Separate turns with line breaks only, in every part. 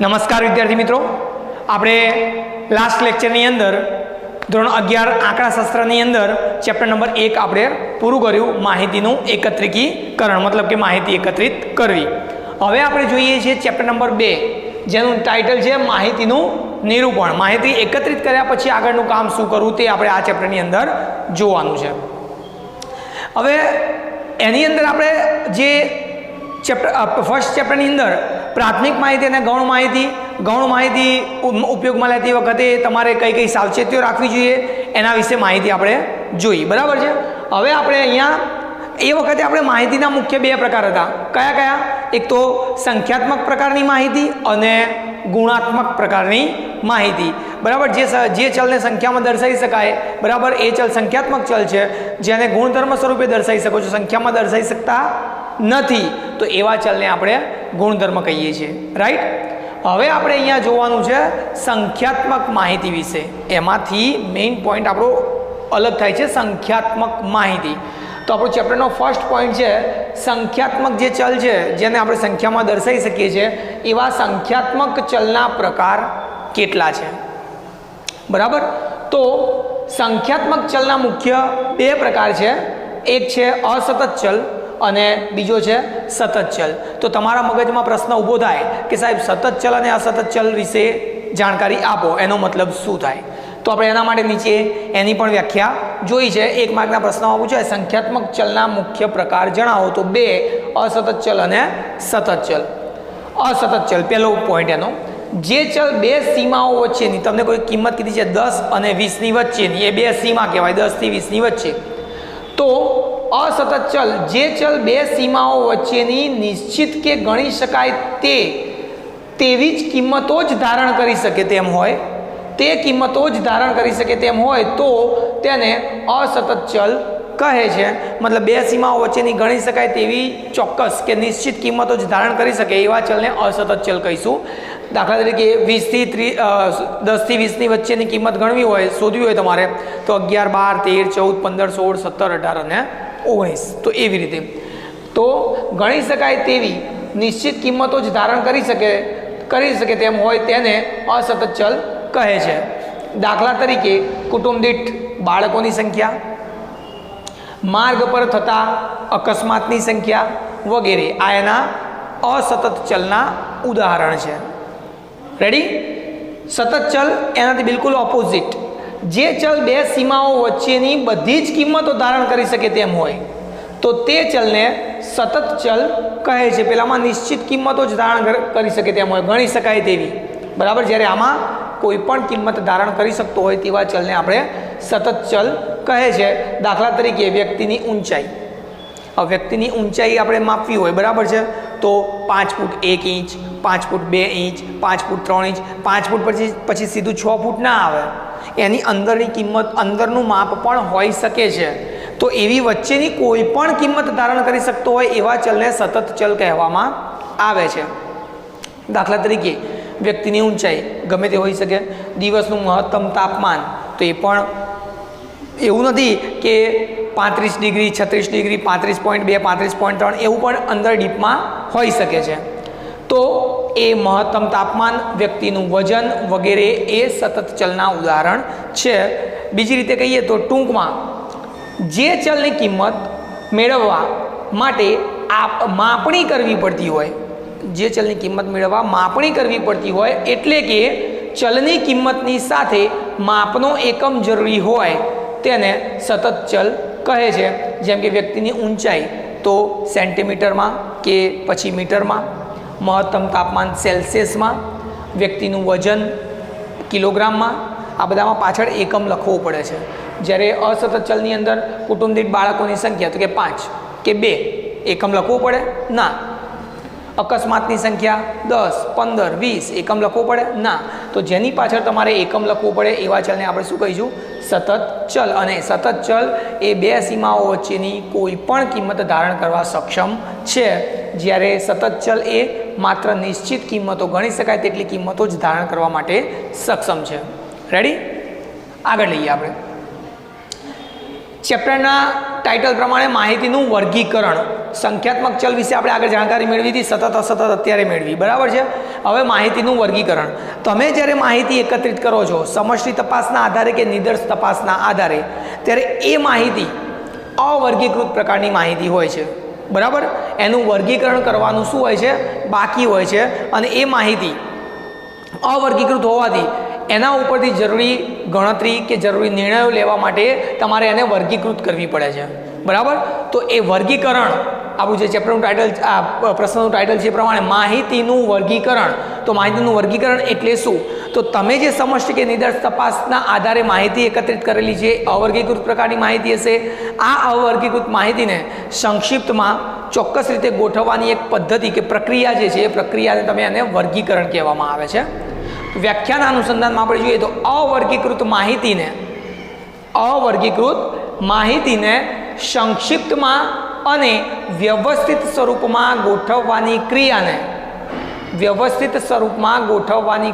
નમસ્કાર વિદ્યાર્થી મિત્રો, આપણે લાસ્ટ લેક્ચરની અંદર ધોરણ 11 આંકડાશાસ્ત્રની અંદર ચેપ્ટર નંબર 1 આપણે પૂરું કર્યું, માહિતીનું એકત્રીકરણ, મતલબ કે માહિતી એકત્રિત કરવી. હવે આપણે જોઈએ છીએ ચેપ્ટર નંબર 2, જેનું ટાઇટલ છે માહિતીનું નિરૂપણ. માહિતી એકત્રિત કર્યા પછી આગળનું કામ શું કરવું તે આપણે આ ચેપ્ટરની અંદર જોવાનું છે. હવે એની અંદર આપણે જે ફર્સ્ટ ચેપ્ટરની અંદર પ્રાથમિક માહિતી અને ગૌણ માહિતી ઉપયોગમાં લેતી વખતે તમારે કઈ કઈ સાવચેતીઓ રાખવી જોઈએ એના વિશે માહિતી આપણે જોઈ. બરાબર છે. હવે આપણે અહીંયા એ વખતે આપણે માહિતીના મુખ્ય બે પ્રકાર હતા. કયા કયા? એક તો સંખ્યાત્મક પ્રકારની માહિતી અને ગુણાત્મક પ્રકારની માહિતી. બરાબર. જે ચલને સંખ્યામાં દર્શાવી શકાય, બરાબર, એ ચલ સંખ્યાત્મક ચલ છે. જેને ગુણધર્મ સ્વરૂપે દર્શાવી શકો છો, સંખ્યામાં દર્શાવી શકતા નથી, તો એવા ચલને આપણે ગુણધર્મ કહીએ છીએ. રાઈટ. હવે આપણે અહીંયા જોવાનું છે સંખ્યાત્મક માહિતી વિશે. એમાંથી મેઇન પોઈન્ટ આપણો અલગ થાય છે, સંખ્યાત્મક માહિતી. તો આપણો ચેપ્ટરનો ફર્સ્ટ પોઈન્ટ છે સંખ્યાત્મક જે ચલ છે, જેને આપણે સંખ્યામાં દર્શાવી શકીએ છીએ, એવા સંખ્યાત્મક ચલના પ્રકાર કેટલા છે. બરાબર. તો સંખ્યાત્મક ચલના મુખ્ય બે પ્રકાર છે. એક છે અસતત ચલ અને બીજો છે સતત ચલ. તો તમારા મગજમાં પ્રશ્ન ઊભો થાય કે સાહેબ સતત ચલ અને અસતત ચલ વિશે જાણકારી આપો, એનો મતલબ શું થાય? તો આપણે એના માટે નીચે એની પણ વ્યાખ્યા જોઈ છે. 1 માર્કના પ્રશ્નમાં પૂછાય સંખ્યાત્મક ચલના મુખ્ય પ્રકાર જણાવો, તો 2 અસતત ચલ અને સતત ચલ. અસતત ચલ પહેલો પોઈન્ટ એનો, જે ચલ બે સીમાઓ વચ્ચેની, તમને કોઈ કિંમત કીધી છે 10 અને 20ની વચ્ચેની, એ બે સીમા કહેવાય, 10 થી 20ની વચ્ચે. તો અસતત ચલ, જે ચલ બે સીમાઓ વચ્ચેની નિશ્ચિત કે ગણી શકાય તેવી જ કિંમતો જ ધારણ કરી શકે તેમ હોય, તે કિંમતો જ ધારણ કરી શકે તેમ હોય તો તેને અસતત ચલ કહે છે. મતલબ બે સીમાઓ વચ્ચેની ગણી શકાય તેવી ચોક્કસ કે નિશ્ચિત કિંમતો જ ધારણ કરી શકે એવા ચલને અસતત ચલ કહીશું. દાખલા તરીકે 10 થી 20ની વચ્ચેની કિંમત ગણવી હોય, શોધવી હોય તમારે, તો 11, 12, 13, 14, 15, 16, 17, 18 અને 19. તો એવી રીતે તો ગણી શકાય તેવી નિશ્ચિત કિંમતો જ ધારણ કરી શકે તેમ હોય તેને અસતત ચલ કહે છે. દાખલા તરીકે કુટુંબ દીઠ બાળકોની સંખ્યા, માર્ગ પર થતા અકસ્માતની સંખ્યા વગેરે આ એના અસતત ચલના ઉદાહરણ છે. રેડી. સતત ચલ એનાથી બિલકુલ ઓપોઝિટ, જે ચલ બે સીમાઓ વચ્ચેની બધી જ કિંમતો ધારણ કરી શકે તેમ હોય તો તે ચલને સતત ચલ કહે છે. પેલામાં નિશ્ચિત કિંમતો જ ધારણ કરી શકે તેમ હોય, ગણી શકાય તેવી. બરાબર. જ્યારે આમાં કોઈ પણ કિંમત ધારણ કરી શકતો હોય તેવા ચલને આપણે સતત ચલ કહે છે. દાખલા તરીકે વ્યક્તિની ઊંચાઈ. હવે વ્યક્તિની ઊંચાઈ આપણે માપવી હોય, બરાબર છે, તો 5 ફૂટ 1 ઇંચ, 5 ફૂટ 2 ઇંચ, 5 ફૂટ 3 ઇંચ, 5 ફૂટ પછી સીધું 6 ફૂટ ના આવે. એની અંદરની કિંમત, અંદરનું માપ પણ હોઈ શકે છે. તો એવી વચ્ચેની કોઈ પણ કિંમત ધારણ કરી શકતો હોય એવા ચલને સતત ચલ કહેવામાં આવે છે. દાખલા તરીકે વ્યક્તિની ઊંચાઈ ગમે તે હોઈ શકે. દિવસનું મહત્તમ તાપમાન, તો એ પણ એવું નથી કે 35 ડિગ્રી, 36 ડિગ્રી, 35.2, 35.3 એવું પણ અંદર ડીપમાં હોઈ શકે છે. તો એ મહત્તમ તાપમાન, વ્યક્તિનું વજન વગેરે એ સતત ચલના ઉદાહરણ છે. બીજી રીતે કહીએ તો ટૂંકમાં જે ચલની કિંમત મેળવવા માટે માપણી કરવી પડતી હોય, જે ચલની કિંમત મેળવવા માપણી કરવી પડતી હોય, એટલે કે ચલની કિંમતની સાથે માપનો એકમ જરૂરી હોય તેને સતત ચલ કહે છે. જેમ કે વ્યક્તિની ઊંચાઈ તો સેન્ટીમીટરમાં કે પછી મીટરમાં, મહત્તમ તાપમાન સેલ્સિયસમાં, વ્યક્તિનું વજન કિલોગ્રામમાં. આ બધામાં પાછળ એકમ લખવો પડે છે. જ્યારે અસતત ચલની અંદર કુટુંબ દીઠ બાળકોની સંખ્યા, તો કે 5 કે 2, એકમ લખવું પડે ના. અકસ્માતની સંખ્યા 10, 15, 20, એકમ લખવું પડે ના. તો જેની પાછળ તમારે એકમ લખવું પડે એવા ચલને આપણે શું કહીશું? સતત ચલ. અને સતત ચલ એ બે સીમાઓ વચ્ચેની કોઈ પણ કિંમત ધારણ કરવા સક્ષમ છે, જ્યારે સતત ચલ એ માત્ર નિશ્ચિત કિંમતો, ગણી શકાય તેટલી કિંમતો જ ધારણ કરવા માટે સક્ષમ છે. રેડી. આગળ લઈએ આપણે ચેપ્ટરના ટાઇટલ પ્રમાણે માહિતીનું વર્ગીકરણ. સંખ્યાત્મક ચલ વિશે આપણે આગળ જાણકારી મેળવી હતી, સતત અસતત અત્યારે મેળવી, બરાબર છે. હવે માહિતીનું વર્ગીકરણ, તમે જ્યારે માહિતી એકત્રિત કરો છો સમષ્ટિ તપાસના આધારે કે નિદર્શ તપાસના આધારે, ત્યારે એ માહિતી અવર્ગીકૃત પ્રકારની માહિતી હોય છે, બરાબર. એનું વર્ગીકરણ કરવાનું શું હોય છે, બાકી હોય છે. અને એ માહિતી અવર્ગીકૃત હોવાથી એના ઉપરથી જરૂરી ગણતરી કે જરૂરી નિર્ણયો લેવા માટે તમારે એને વર્ગીકૃત કરવી પડે છે, બરાબર. તો એ વર્ગીકરણ આપણું જે ચેપ્ટરનું ટાઇટલ, આ પ્રશ્નનું ટાઇટલ છે એ પ્રમાણે માહિતીનું વર્ગીકરણ. તો માહિતીનું વર્ગીકરણ એટલે શું? તો તમે જે સમષ્ટિ કે નિદર્શ તપાસના આધારે માહિતી એકત્રિત કરેલી છે અવર્ગીકૃત પ્રકારની માહિતી હશે. આ અવર્ગીકૃત માહિતીને સંક્ષિપ્તમાં ચોક્કસ રીતે ગોઠવવાની એક પદ્ધતિ કે પ્રક્રિયા જે છે એ પ્રક્રિયાને તમે એને વર્ગીકરણ કહેવામાં આવે છે. વ્યાખ્યાના અનુસંધાનમાં આપણે જોઈએ તો અવર્ગીકૃત માહિતીને સંક્ષિપ્તમાં અને વ્યવસ્થિત સ્વરૂપમાં ગોઠવવાની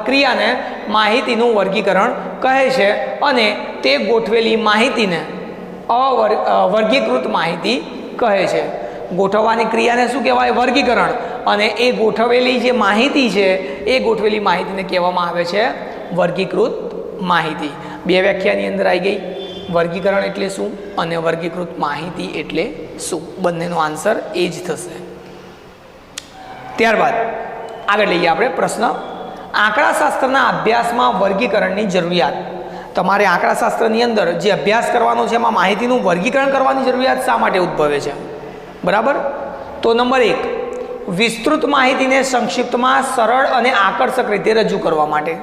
ક્રિયાને માહિતીનું વર્ગીકરણ કહે છે. અને તે ગોઠવેલી માહિતીને વર્ગીકૃત માહિતી કહે છે. ગોઠવવાની ક્રિયાને શું કહેવાય? વર્ગીકરણ. અને એ ગોઠવેલી જે માહિતી છે એ ગોઠવેલી માહિતીને કહેવામાં આવે છે વર્ગીકૃત માહિતી. બે વ્યાખ્યાની અંદર આવી ગઈ, વર્ગીકરણ એટલે શું અને વર્ગીકૃત માહિતી એટલે શું. બંનેનો આન્સર એ જ થશે. ત્યારબાદ આગળ લઈએ આપણે પ્રશ્ન, આંકડાશાસ્ત્રના અભ્યાસમાં વર્ગીકરણની જરૂરિયાત. તમારે આંકડાશાસ્ત્રની અંદર જે અભ્યાસ કરવાનો છે એમાં માહિતીનું વર્ગીકરણ કરવાની જરૂરિયાત શા માટે ઉદ્ભવે છે, બરાબર. તો નંબર 1, વિસ્તૃત માહિતીને સંક્ષિપ્તમાં સરળ અને આકર્ષક રીતે રજૂ કરવા માટે,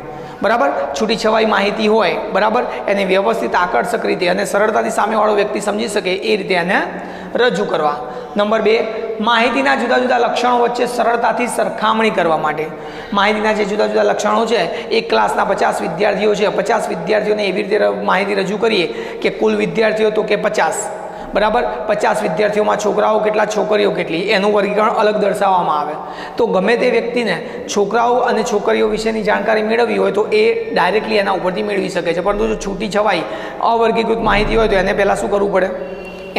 બરાબર. છૂટીછવાઈ માહિતી હોય, બરાબર, એને વ્યવસ્થિત આકર્ષક રીતે અને સરળતાથી સામેવાળો વ્યક્તિ સમજી શકે એ રીતે એને રજૂ કરવા. નંબર 2, માહિતીના જુદા જુદા લક્ષણો વચ્ચે સરળતાથી સરખામણી કરવા માટે. માહિતીના જે જુદા જુદા લક્ષણો છે, એક ક્લાસના 50 વિદ્યાર્થીઓ છે, 50 વિદ્યાર્થીઓને એવી રીતે માહિતી રજૂ કરીએ કે કુલ વિદ્યાર્થીઓ તો કે 50, બરાબર. 50 વિદ્યાર્થીઓમાં છોકરાઓ કેટલા, છોકરીઓ કેટલી, એનું વર્ગીકરણ અલગ દર્શાવવામાં આવે. તો ગમે તે વ્યક્તિને છોકરાઓ અને છોકરીઓ વિશેની જાણકારી મેળવવી હોય તો એ ડાયરેક્ટલી એના ઉપરથી મેળવી શકે છે. પરંતુ જો છૂટી છવાઈ અવર્ગીકૃત માહિતી હોય તો એને પહેલાં શું કરવું પડે?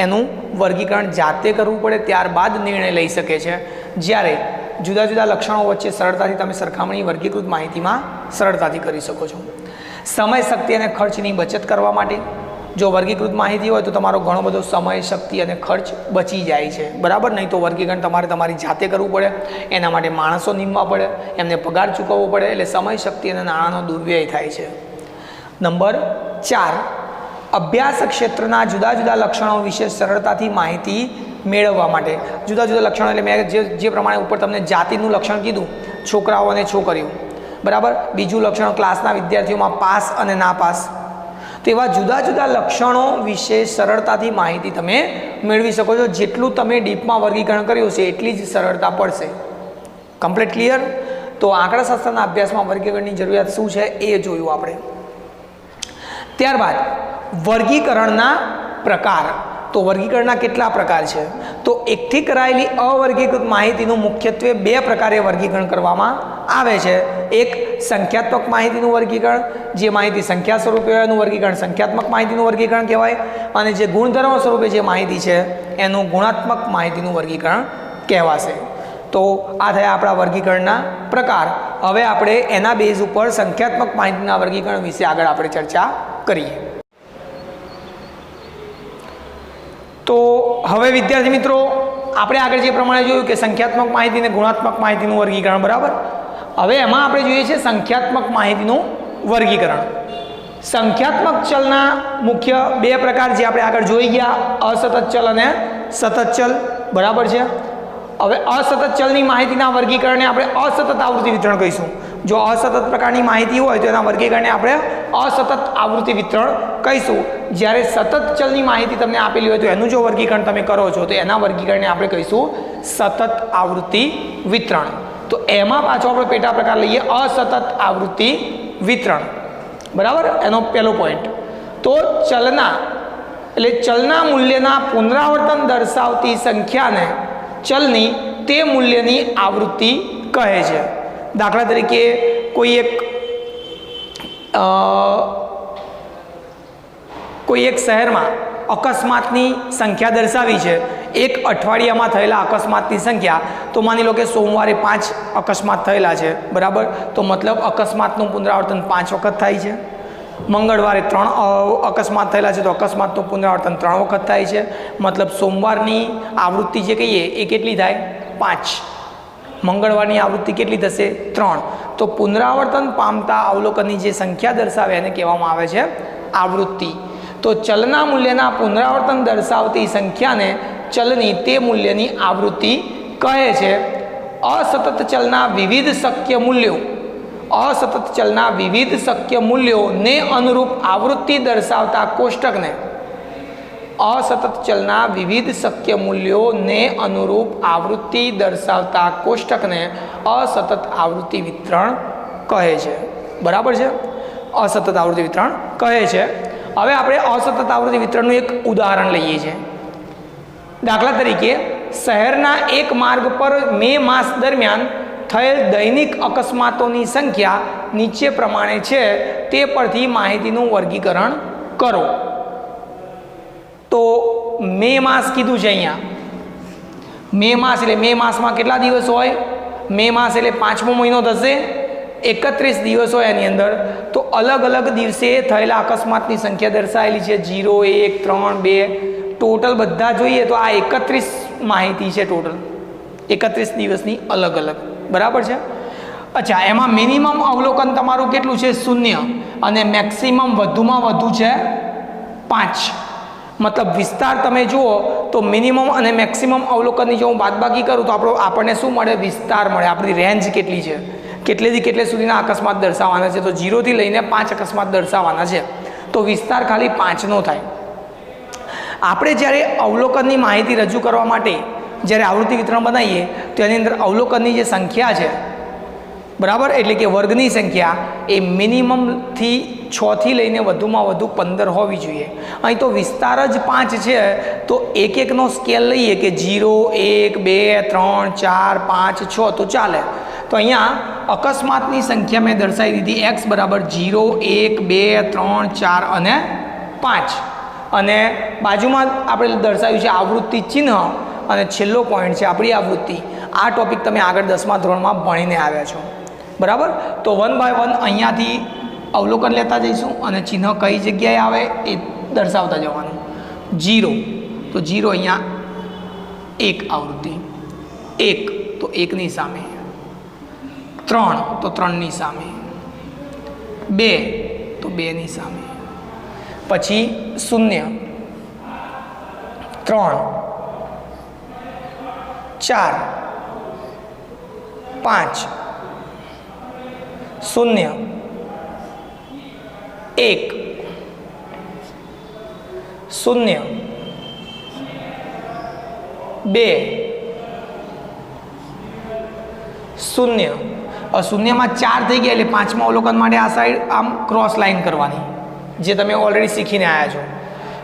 એનું વર્ગીકરણ જાતે કરવું પડે, ત્યારબાદ નિર્ણય લઈ શકે છે. જ્યારે જુદા જુદા લક્ષણો વચ્ચે સરળતાથી તમે સરખામણી વર્ગીકૃત માહિતીમાં સરળતાથી કરી શકો છો. સમય, શક્તિ અને ખર્ચની બચત કરવા માટે. જો વર્ગીકૃત માહિતી હોય તો તમારો ઘણો બધો સમય, શક્તિ અને ખર્ચ બચી જાય છે, બરાબર. નહીં તો વર્ગીકરણ તમારે તમારી જાતે કરવું પડે, એના માટે માણસો નીમવા પડે, એમને પગાર ચૂકવવો પડે, એટલે સમય, શક્તિ અને નાણાંનો દુર્વ્યય થાય છે. નંબર 4, અભ્યાસ ક્ષેત્રના જુદા જુદા લક્ષણો વિશે સરળતાથી માહિતી મેળવવા માટે. જુદા જુદા લક્ષણો એટલે મેં જે પ્રમાણે ઉપર તમને જાતિનું લક્ષણ કીધું, છોકરાઓ અને છોકરીઓ, બરાબર. બીજું લક્ષણ ક્લાસના વિદ્યાર્થીઓમાં પાસ અને નાપાસ. તેવા જુદા જુદા લક્ષણો વિશે સરળતાથી માહિતી તમે મેળવી શકો છો. જેટલું તમે ડીપમાં વર્ગીકરણ કર્યું છે એટલી જ સરળતા પડશે. Complete clear? તો આંકડાશાસ્ત્રના અભ્યાસમાં વર્ગીકરણની જરૂરિયાત શું છે એ જોયું આપણે. ત્યારબાદ વર્ગીકરણના પ્રકાર. તો વર્ગીકરણના કેટલા પ્રકાર છે? તો એકઠી કરાયેલી અવર્ગીકૃત માહિતીનું મુખ્યત્વે 2 પ્રકારે વર્ગીકરણ કરવામાં આવે છે. એક, સંખ્યાત્મક માહિતીનું વર્ગીકરણ. જે માહિતી સંખ્યા સ્વરૂપે હોય એનું વર્ગીકરણ સંખ્યાત્મક માહિતીનું વર્ગીકરણ કહેવાય. અને જે ગુણધર્મ સ્વરૂપે જે માહિતી છે એનું ગુણાત્મક માહિતીનું વર્ગીકરણ કહેવાશે. તો આ થયા આપણા વર્ગીકરણના પ્રકાર. હવે આપણે એના બેઝ ઉપર સંખ્યાત્મક માહિતીના વર્ગીકરણ વિશે આગળ આપણે ચર્ચા કરીએ. તો હવે વિદ્યાર્થી મિત્રો, આપણે આગળ જે પ્રમાણે જોયું કે સંખ્યાત્મક માહિતી અને ગુણાત્મક માહિતીનું વર્ગીકરણ, બરાબર. હવે એમાં આપણે જોઈએ છે સંખ્યાત્મક માહિતીનું વર્ગીકરણ. સંખ્યાત્મક ચલના મુખ્ય 2 પ્રકાર જે આપણે આગળ જોઈ ગયા, અસતત ચલ અને સતત ચલ, બરાબર છે. હવે અસતત ચલની માહિતીના વર્ગીકરણને આપણે અસતત આવૃત્તિ વિતરણ કહીશું. જો અસતત પ્રકારની માહિતી હોય તો એના વર્ગીકરણને આપણે અસતત આવૃત્તિ વિતરણ કહીશું. જ્યારે સતત ચલની માહિતી તમને આપેલી હોય તો એનું જો વર્ગીકરણ તમે કરો છો તો એના વર્ગીકરણને આપણે કહીશું સતત આવૃત્તિ વિતરણ. તો એમાં પાછો આપણે પેટા પ્રકાર લઈએ અસતત આવૃત્તિ વિતરણ, બરાબર. એનો પહેલો પોઈન્ટ. તો ચલના મૂલ્યના પુનરાવર્તન દર્શાવતી સંખ્યાને ચલની તે મૂલ્યની આવૃત્તિ કહે છે. દાખલા તરીકે કોઈ એક શહેરમાં અકસ્માતની સંખ્યા દર્શાવી છે, એક અઠવાડિયામાં થયેલા અકસ્માતની સંખ્યા, તો માની લો કે સોમવારે 5 અકસ્માત થયેલા છે, બરાબર, તો મતલબ અકસ્માતનું પુનરાવર્તન 5 વખત થાય છે. મંગળવારે 3 અકસ્માત થયેલા છે, તો અકસ્માતનું પુનરાવર્તન 3 વખત થાય છે. મતલબ સોમવારની આવૃત્તિ જે કહીએ એ કેટલી થાય? 5. મંગળવારની આવૃત્તિ કેટલી થશે? 3. તો પુનરાવર્તન પામતા અવલોકનની જે સંખ્યા દર્શાવે એને કહેવામાં આવે છે આવૃત્તિ. તો ચલના મૂલ્યના પુનરાવર્તન દર્શાવતી સંખ્યાને ચલની તે મૂલ્યની આવૃત્તિ કહે છે. અસતત ચલના વિવિધ શક્ય મૂલ્યો, અસતત ચલના વિવિધ શક્ય મૂલ્યોને અનુરૂપ આવૃત્તિ દર્શાવતા કોષ્ટકને, અસતત ચલના વિવિધ શક્ય મૂલ્યોને અનુરૂપ આવૃત્તિ દર્શાવતા કોષ્ટકને અસતત આવૃત્તિ વિતરણ કહે છે. બરાબર છે? અસતત આવૃત્તિ વિતરણ કહે છે. હવે આપણે અસતત આવૃત્તિ વિતરણનું એક ઉદાહરણ લઈએ છીએ. દાખલા તરીકે શહેરના એક માર્ગ પર મે માસ દરમિયાન થયેલ દૈનિક અકસ્માતોની સંખ્યા નીચે પ્રમાણે છે, તે પરથી માહિતીનું વર્ગીકરણ કરો. તો મે માસ કીધું છે અહીંયા. મે માસ એટલે મે માસમાં કેટલા દિવસ હોય? મે માસ એટલે 5મો મહિનો થશે, 31 દિવસ હોય એની અંદર. તો અલગ અલગ દિવસે થયેલા અકસ્માતની સંખ્યા દર્શાવેલી છે, 0, 1, 3, 2. ટોટલ બધા જોઈએ તો આ 31 માહિતી છે, ટોટલ 31 દિવસની અલગ અલગ. બરાબર છે? અચ્છા, એમાં મિનિમમ અવલોકન તમારું કેટલું છે? 0. અને મેક્સિમમ વધુમાં વધુ છે 5. મતલબ વિસ્તાર તમે જુઓ તો મિનિમમ અને મેક્સિમમ અવલોકનની જો હું બાદબાકી કરું તો આપણને શું મળે? વિસ્તાર મળે. આપણી રેન્જ કેટલી છે, કેટલેથી કેટલે સુધીના અકસ્માત દર્શાવવાના છે? તો 0થી લઈને 5 અકસ્માત દર્શાવવાના છે. તો વિસ્તાર ખાલી 5નો થાય. આપણે જ્યારે અવલોકનની માહિતી રજૂ કરવા માટે જ્યારે આવૃત્તિ વિતરણ બનાવીએ તો એની અંદર અવલોકનની જે સંખ્યા છે, બરાબર, એટલે કે વર્ગની સંખ્યા એ મિનિમમથી 6થી લઈને વધુમાં વધુ 15 હોવી જોઈએ. અહીં તો વિસ્તાર જ 5 છે, તો એક એકનો સ્કેલ લઈએ કે 0, 1, 2, 3, 4, 5, 6 તો ચાલે. તો અહીંયા અકસ્માતની સંખ્યા મેં દર્શાવી દીધી, x બરાબર 0, 1, 2, 3, 4 અને 5. અને બાજુમાં આપણે દર્શાવ્યું છે આવૃત્તિ ચિહ્ન, અને છેલ્લો પોઈન્ટ છે આપણી આવૃત્તિ. આ ટોપિક તમે આગળ 10મા ધોરણમાં ભણીને આવ્યા છો. બરાબર? તો 1 બાય 1 અહીંયાથી અવલોકન લેતા જઈશું અને ચિહ્ન કઈ જગ્યાએ આવે એ દર્શાવતા જવાનું. 0 તો 0 અહીંયા 1 આવૃત્તિ, 1 તો 1ની સામે, 3 તો 3ની સામે, 2 તો 2ની સામે, પછી 0, 3, 4, 5, 0, 1, 0, 2, 0. શૂન્યમાં 4 થઈ ગયા એટલે 5મા અવલોકન માટે આ સાઈડ આમ ક્રોસ લાઈન કરવાની, જે તમે ઓલરેડી શીખીને આવ્યા છો.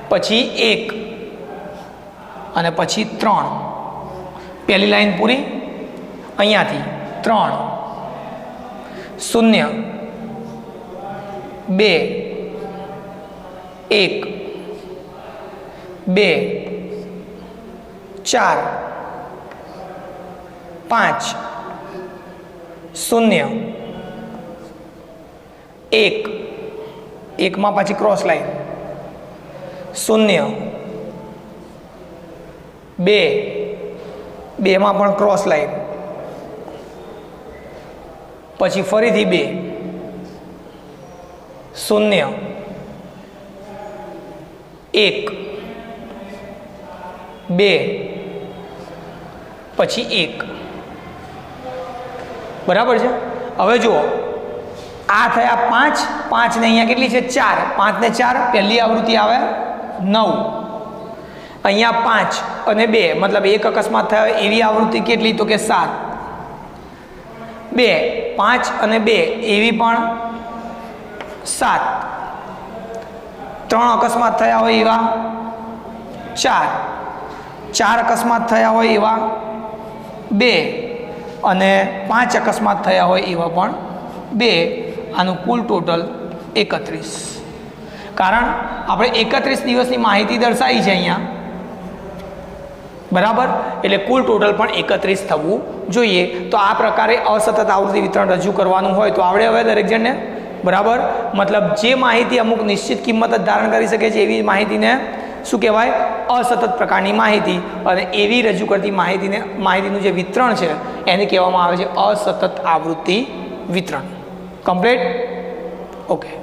પછી 1 અને પછી 3. પહેલી લાઈન પૂરી. અહીંયાથી 3, 0, 2, 1, 2, 4, 5, 0, 1, 1માં પાછી ક્રોસ લાઈન, 0, 2, 2માં પણ ક્રોસ લાઈન, પછી ફરીથી 2, 0, 1, 2, પછી 1. બરાબર છે? હવે જુઓ, આ થયા 5, 5 ને અહીંયા કેટલી છે? 4. 5 ને 4 પહેલી આવૃત્તિ આવે 9. અહીંયા 5 અને 2 મતલબ એક અકસ્માત થયો એવી આવૃત્તિ કેટલી? તો કે 7. 2, 5 અને 2 એવી પણ 7. 3 અકસ્માત થયા હોય એવા 4. 4 અકસ્માત થયા હોય એવા 2 અને 5 અકસ્માત થયા હોય એવા પણ 2. આનું કુલ ટોટલ 31. કારણ આપણે 31 દિવસની માહિતી દર્શાવી છે અહીંયા. બરાબર, એટલે કુલ ટોટલ પણ 31 થવું જોઈએ. તો આ પ્રકારે અસતત આવૃત્તિ વિતરણ રજૂ કરવાનું હોય તો આવડે હવે દરેક જણને, બરાબર. મતલબ જે માહિતી અમુક નિશ્ચિત કિંમત જ ધારણ કરી શકે છે એવી માહિતીને શું કહેવાય? અસતત પ્રકારની માહિતી. અને એવી રજૂ કરતી માહિતીનું જે વિતરણ છે એને કહેવામાં આવે છે અસતત આવૃત્તિ વિતરણ. કમ્પ્લીટ? ઓકે.